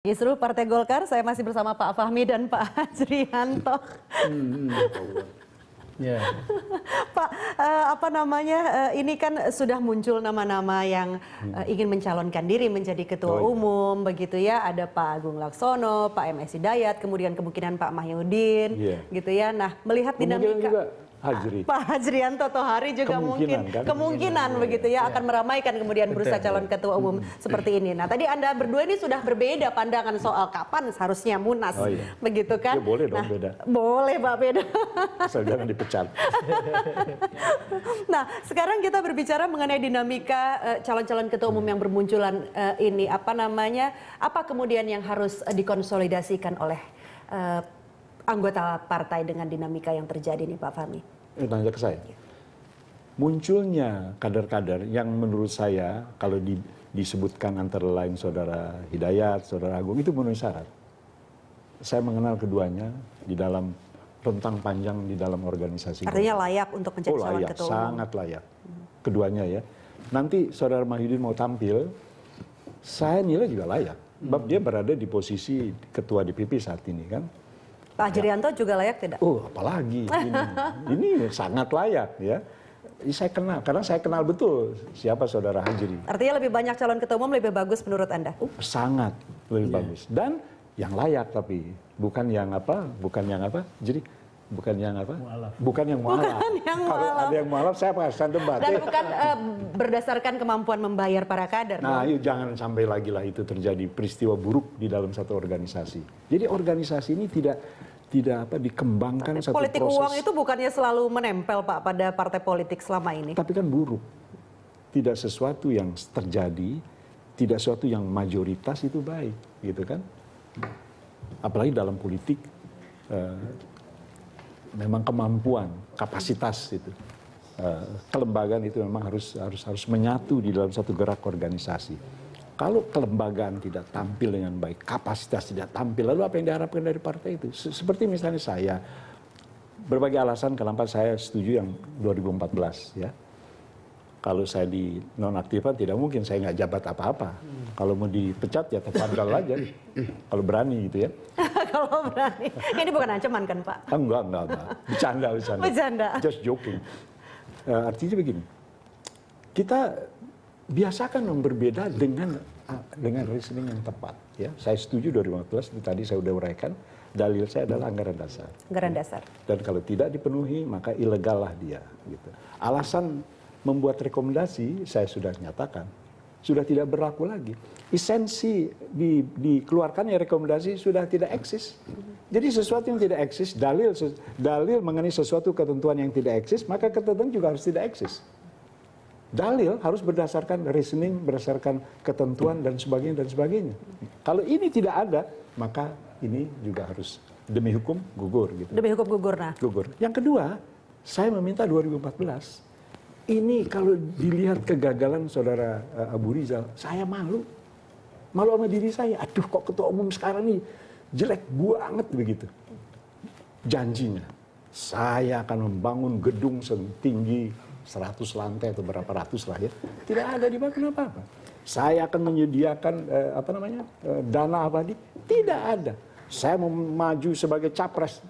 Di seluruh Partai Golkar, saya masih bersama Pak Fahmi dan Pak Hajrianto. Yeah. Pak, ini kan sudah muncul nama-nama yang ingin mencalonkan diri menjadi ketua umum, begitu ya. Ada Pak Agung Laksono, Pak MS Hidayat, kemudian kemungkinan Pak Mahyudin, gitu ya. Nah, melihat dinamika juga Hajri. Pak Hajrianto Tohari juga kemungkinan begitu ya, akan meramaikan kemudian bursa calon ketua umum seperti ini. Nah, tadi Anda berdua ini sudah berbeda pandangan soal kapan seharusnya Munas, begitu kan? Ya, boleh dong beda. Boleh, Pak, beda. Asal jangan dipecat. Nah, sekarang kita berbicara mengenai dinamika calon-calon ketua umum yang bermunculan ini. Apa kemudian yang harus dikonsolidasikan oleh anggota partai dengan dinamika yang terjadi nih, Pak Fahmi? Tanya ke saya. Munculnya kader-kader yang menurut saya kalau disebutkan antara lain Saudara Hidayat, Saudara Agung, itu memenuhi syarat. Saya mengenal keduanya di dalam rentang panjang di dalam organisasi. Artinya layak untuk menjadi calon ketua umum? Sangat layak. Keduanya ya. Nanti Saudara Mahyudin mau tampil, saya nilai juga layak. Sebab dia berada di posisi ketua DPP saat ini kan. Pak Hajrianto juga layak tidak? Oh, apalagi ini sangat layak ya. Saya kenal, karena saya kenal betul siapa Saudara Hajri. Artinya lebih banyak calon ketua umum lebih bagus menurut Anda? Sangat lebih bagus. Dan yang layak tapi bukan yang apa? Jadi bukan yang apa? Mualaf. Bukan yang mualaf. Kalau ada yang mualaf saya akan debat. Dan bukan berdasarkan kemampuan membayar para kader. Nah, yuk jangan sampai lagi lah itu terjadi peristiwa buruk di dalam satu organisasi. Jadi organisasi ini tidak dikembangkan satu politik proses. Uang itu bukannya selalu menempel, Pak, pada partai politik selama ini? Tapi kan buruk. Tidak sesuatu yang terjadi, tidak sesuatu yang mayoritas itu baik, gitu kan? Apalagi dalam politik, memang kemampuan, kapasitas itu, kelembagaan itu memang harus menyatu di dalam satu gerak organisasi. Kalau kelembagaan tidak tampil dengan baik, kapasitas tidak tampil, lalu apa yang diharapkan dari partai itu? Seperti misalnya saya, berbagai alasan kenapa saya setuju yang 2014 ya. Kalau saya di nonaktifan tidak mungkin saya nggak jabat apa-apa. Kalau mau dipecat ya tafadhal aja. Kalau berani gitu ya. Kalau berani. Ini bukan ancaman kan, Pak? Enggak. Bercanda. Just joking. Artinya begini. Kita biasakan berbeda dengan reasoning yang tepat. Ya, saya setuju 2015 itu tadi saya udah uraikan. Dalil saya adalah anggaran dasar. Anggaran dasar. Dan kalau tidak dipenuhi maka ilegal lah dia. Gitu. Alasan membuat rekomendasi saya sudah nyatakan sudah tidak berlaku lagi. Esensi dikeluarkannya rekomendasi sudah tidak eksis. Jadi sesuatu yang tidak eksis, dalil mengenai sesuatu ketentuan yang tidak eksis, maka ketentuan juga harus tidak eksis. Dalil harus berdasarkan reasoning, berdasarkan ketentuan dan sebagainya. Kalau ini tidak ada, maka ini juga harus demi hukum gugur. Gitu. Demi hukum gugur, nah. Gugur. Yang kedua, saya meminta 2014. Ini kalau dilihat kegagalan Saudara Abu Rizal, saya malu. Malu sama diri saya. Aduh, kok ketua umum sekarang ini jelek banget begitu. Janjinya, saya akan membangun gedung setinggi 100 lantai atau berapa ratus lah ya. Tidak ada dibangun apa-apa. Saya akan menyediakan dana abadi. Tidak ada. Saya mau maju sebagai capres,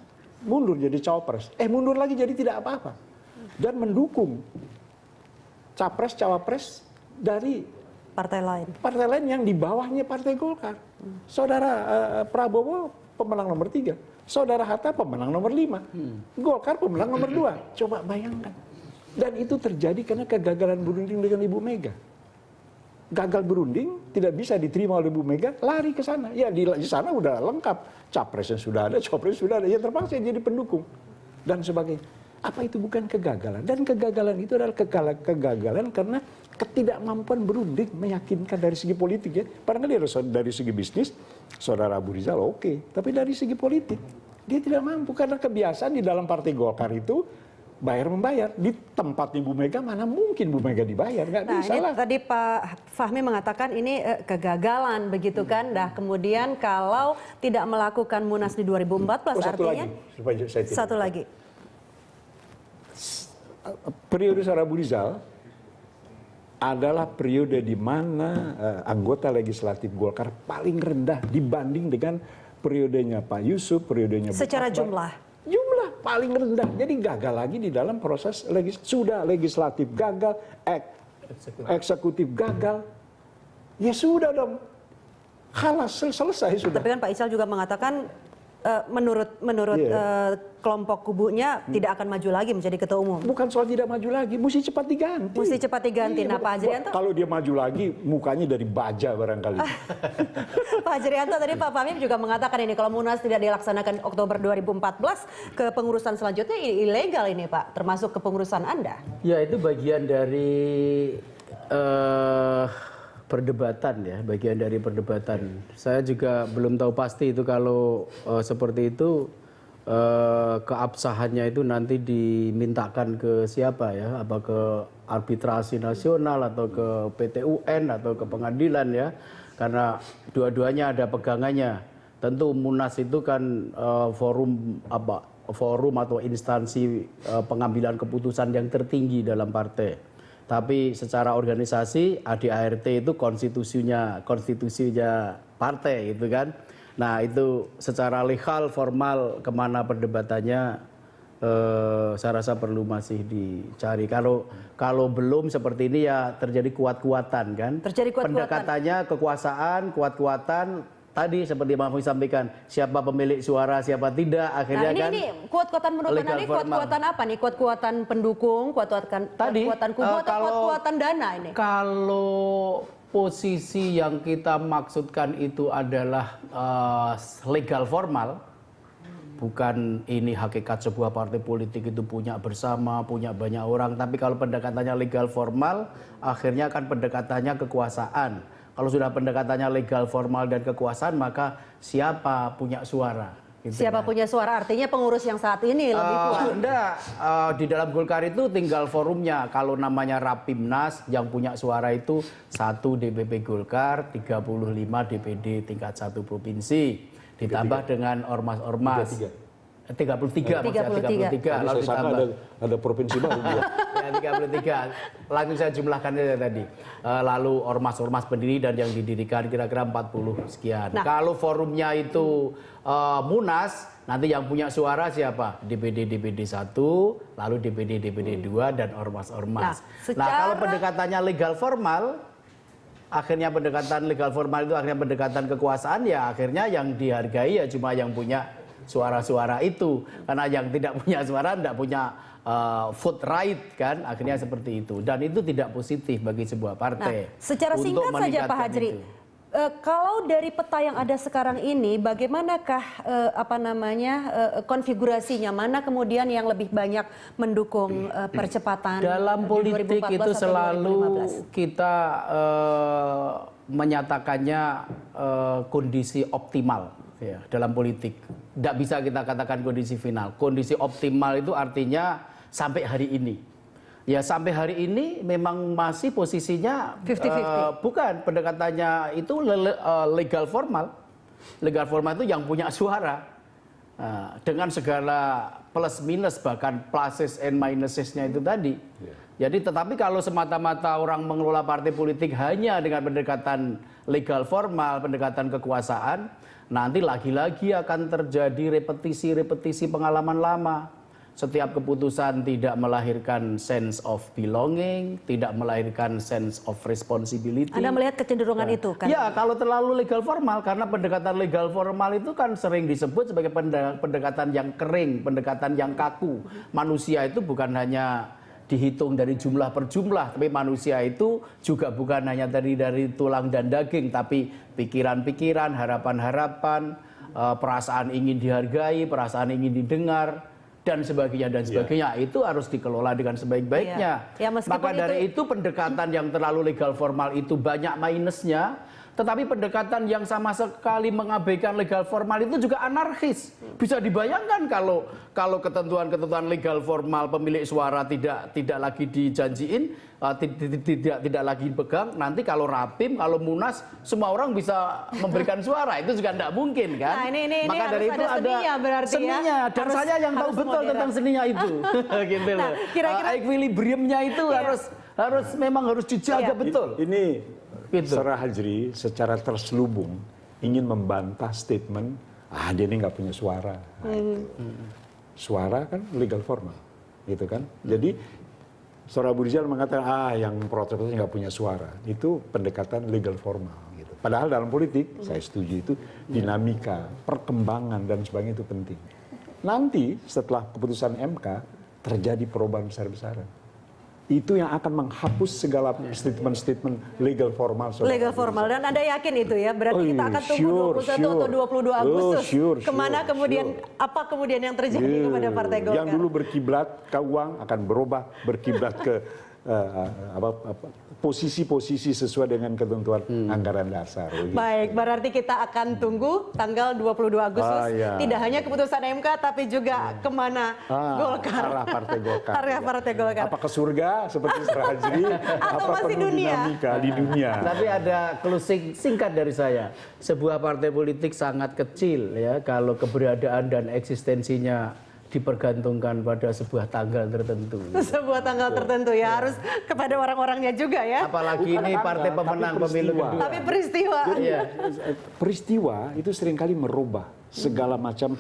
mundur jadi cawapres. Mundur lagi jadi tidak apa-apa. Dan mendukung capres cawapres dari partai lain yang di bawahnya Partai Golkar. Saudara Prabowo pemenang nomor 3, Saudara Hatta pemenang nomor 5, Golkar pemenang nomor 2. Coba bayangkan. Dan itu terjadi karena kegagalan berunding dengan Ibu Mega. Gagal berunding, tidak bisa diterima oleh Ibu Mega, lari ke sana. Ya di sana udah lengkap, capresnya sudah ada, capresnya sudah ada, ya terpaksa jadi pendukung dan sebagainya. Apa itu bukan kegagalan? Dan kegagalan itu adalah kegagalan karena ketidakmampuan berunding, meyakinkan dari segi politik ya. Padahal dari segi bisnis, Saudara Abu Rizal oke. Tapi dari segi politik, dia tidak mampu. Karena kebiasaan di dalam Partai Golkar itu, bayar-membayar. Di tempat Ibu Mega, mana mungkin Bu Mega dibayar? Nggak bisa lah. Tadi Pak Fahmi mengatakan ini kegagalan, begitu kan? Nah, kemudian kalau tidak melakukan Munas di 2014, artinya... Satu lagi. Periode Saudara Abu Rizal adalah periode di mana anggota legislatif Golkar paling rendah dibanding dengan periodenya Pak Yusuf, periodenya Bung Secara Akbar. jumlah Paling rendah. Jadi gagal lagi di dalam proses sudah legislatif gagal, eksekutif gagal. Ya sudah dong. Halas selesai sudah. Tapi kan Pak Ical juga mengatakan menurut kelompok kubunya tidak akan maju lagi menjadi ketua umum. Bukan soal tidak maju lagi, mesti cepat diganti. Mesti cepat diganti. Nah, Pak Hajrianto? Kalau dia maju lagi, mukanya dari baja barangkali. Pak Hajrianto tadi Pak Fahmi juga mengatakan ini kalau Munas tidak dilaksanakan Oktober 2014, kepengurusan selanjutnya ilegal ini Pak, termasuk kepengurusan Anda. Ya itu bagian dari perdebatan ya, bagian dari perdebatan. Saya juga belum tahu pasti itu kalau seperti itu keabsahannya itu nanti dimintakan ke siapa ya, apa ke arbitrasi nasional atau ke PT UN atau ke pengadilan ya, karena dua-duanya ada pegangannya. Tentu Munas itu kan forum atau instansi pengambilan keputusan yang tertinggi dalam partai. Tapi secara organisasi ADART itu konstitusinya partai gitu kan. Nah itu secara legal formal kemana perdebatannya saya rasa perlu masih dicari. Kalau belum seperti ini ya terjadi kuat-kuatan kan. Terjadi kuat-kuatan. Pendekatannya kekuasaan, kuat-kuatan. Tadi seperti Bang Fahmi sampaikan, siapa pemilik suara, siapa tidak, akhirnya nah, kan ini kuat-kuatan menurut Anda ini kuat-kuatan apa nih? Kuat-kuatan pendukung, kuat-kuatan kubu atau kuat-kuatan dana ini? Kalau posisi yang kita maksudkan itu adalah legal formal, bukan ini hakikat sebuah partai politik itu punya bersama, punya banyak orang, tapi kalau pendekatannya legal formal, akhirnya kan pendekatannya kekuasaan. Kalau sudah pendekatannya legal formal dan kekuasaan, maka siapa punya suara? Gitu siapa kan. punya suara? Artinya pengurus yang saat ini lebih kuat. Enggak, di dalam Golkar itu tinggal forumnya. Kalau namanya Rapimnas, yang punya suara itu 1 DPP Golkar, 35 DPD tingkat 1 provinsi. Ditambah dengan ormas-ormas. 33 maksudnya 33. Lalu ditambah ada provinsi baru dia. Ya 33. Langsung saya jumlahkan aja tadi. Lalu ormas-ormas pendiri dan yang didirikan kira-kira 40 sekian. Nah, kalau forumnya itu Munas, nanti yang punya suara siapa? DPD 1, lalu DPD 2 dan ormas-ormas. Nah, kalau pendekatannya legal formal, akhirnya pendekatan legal formal itu akhirnya pendekatan kekuasaan, ya akhirnya yang dihargai ya cuma yang punya suara-suara itu, karena yang tidak punya suara tidak punya vote right kan, akhirnya seperti itu, dan itu tidak positif bagi sebuah partai. Nah, secara singkat saja Pak Hajri, kalau dari peta yang ada sekarang ini, bagaimanakah konfigurasinya, mana kemudian yang lebih banyak mendukung percepatan dalam politik 2014 itu atau selalu 2015? kita menyatakannya kondisi optimal. Ya, dalam politik tidak bisa kita katakan kondisi final. Kondisi optimal itu artinya sampai hari ini. Ya sampai hari ini memang masih posisinya 50-50. Bukan, pendekatannya itu legal formal. Legal formal itu yang punya suara. Dengan segala plus minus, bahkan pluses and minuses-nya itu tadi. Jadi tetapi kalau semata-mata orang mengelola partai politik hanya dengan pendekatan legal formal, pendekatan kekuasaan, nanti lagi-lagi akan terjadi repetisi-repetisi pengalaman lama. Setiap keputusan tidak melahirkan sense of belonging, tidak melahirkan sense of responsibility. Anda melihat kecenderungan itu kan? Ya, kalau terlalu legal formal, karena pendekatan legal formal itu kan sering disebut sebagai pendekatan yang kering, pendekatan yang kaku. Manusia itu bukan hanya dihitung dari jumlah per jumlah, tapi manusia itu juga bukan hanya dari tulang dan daging, tapi pikiran-pikiran, harapan-harapan, perasaan ingin dihargai, perasaan ingin didengar, dan sebagainya dan sebagainya. Itu harus dikelola dengan sebaik-baiknya. Maka dari itu pendekatan yang terlalu legal formal itu banyak minusnya. Tetapi pendekatan yang sama sekali mengabaikan legal formal itu juga anarkis. Bisa dibayangkan kalau ketentuan-ketentuan legal formal pemilik suara tidak lagi dijanjiin, tidak lagi dipegang, nanti kalau Rapim, kalau Munas, semua orang bisa memberikan suara. Itu juga tidak mungkin kan. Nah, ini maka dari itu ada seninya berarti seninya, ya. dan saya yang tahu betul tentang seninya itu. Gitu loh. Kira-kira equilibriumnya itu memang harus dijaga Iya. betul. Ini Gitu. Sarah Hajri secara terselubung ingin membantah statement, dia ini nggak punya suara. Nah, itu. Suara kan legal formal, gitu kan. Jadi Sarah Abu Rizal mengatakan, yang protes nggak punya suara. Itu pendekatan legal formal. Gitu. Padahal dalam politik, saya setuju itu dinamika, perkembangan dan sebagainya itu penting. Nanti setelah keputusan MK terjadi perubahan besar-besaran. Itu yang akan menghapus segala statement-statement legal formal. Legal formal, dan Anda yakin itu ya? Berarti kita akan tunggu 21 atau 22 Agustus. Kemana kemudian, apa kemudian yang terjadi kepada Partai Golkar? Yang dulu berkiblat ke uang akan berubah berkiblat ke posisi-posisi sesuai dengan ketentuan anggaran dasar. Baik, berarti kita akan tunggu tanggal 22 Agustus. Iya. Tidak hanya keputusan MK, tapi juga kemana Golkar. Arah Partai Golkar. Arah Partai Golkar. Apa ke surga seperti Sarah Hajri, apa masih penuh dunia? dinamika di dunia. Tapi ada closing singkat dari saya. Sebuah partai politik sangat kecil ya kalau keberadaan dan eksistensinya dipergantungkan pada sebuah tanggal tertentu. Sebuah tanggal tertentu ya, harus kepada orang-orangnya juga ya. Apalagi Bukan ini angka, partai tapi pemenang pemilu peristiwa. kedua. Tapi peristiwa. Iya. Peristiwa itu seringkali merubah segala macam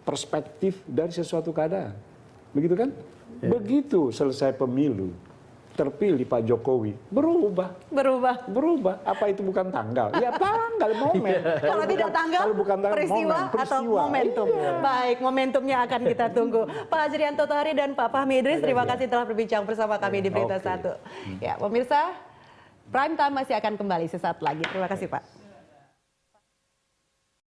perspektif dari sesuatu keadaan. Begitu kan? Begitu selesai pemilu, terpilih Pak Jokowi, berubah. Apa itu bukan tanggal? Ya tanggal, momen. Kalau tidak tanggal, kalau bukan tanggal, peristiwa atau momentum. Iya. Baik, momentumnya akan kita tunggu. Pak Hajrianto Tohari dan Pak Fahmi Idris, terima kasih telah berbincang bersama kami di Berita Oke. Satu. Ya, pemirsa, Prime Time masih akan kembali sesaat lagi. Terima kasih Pak.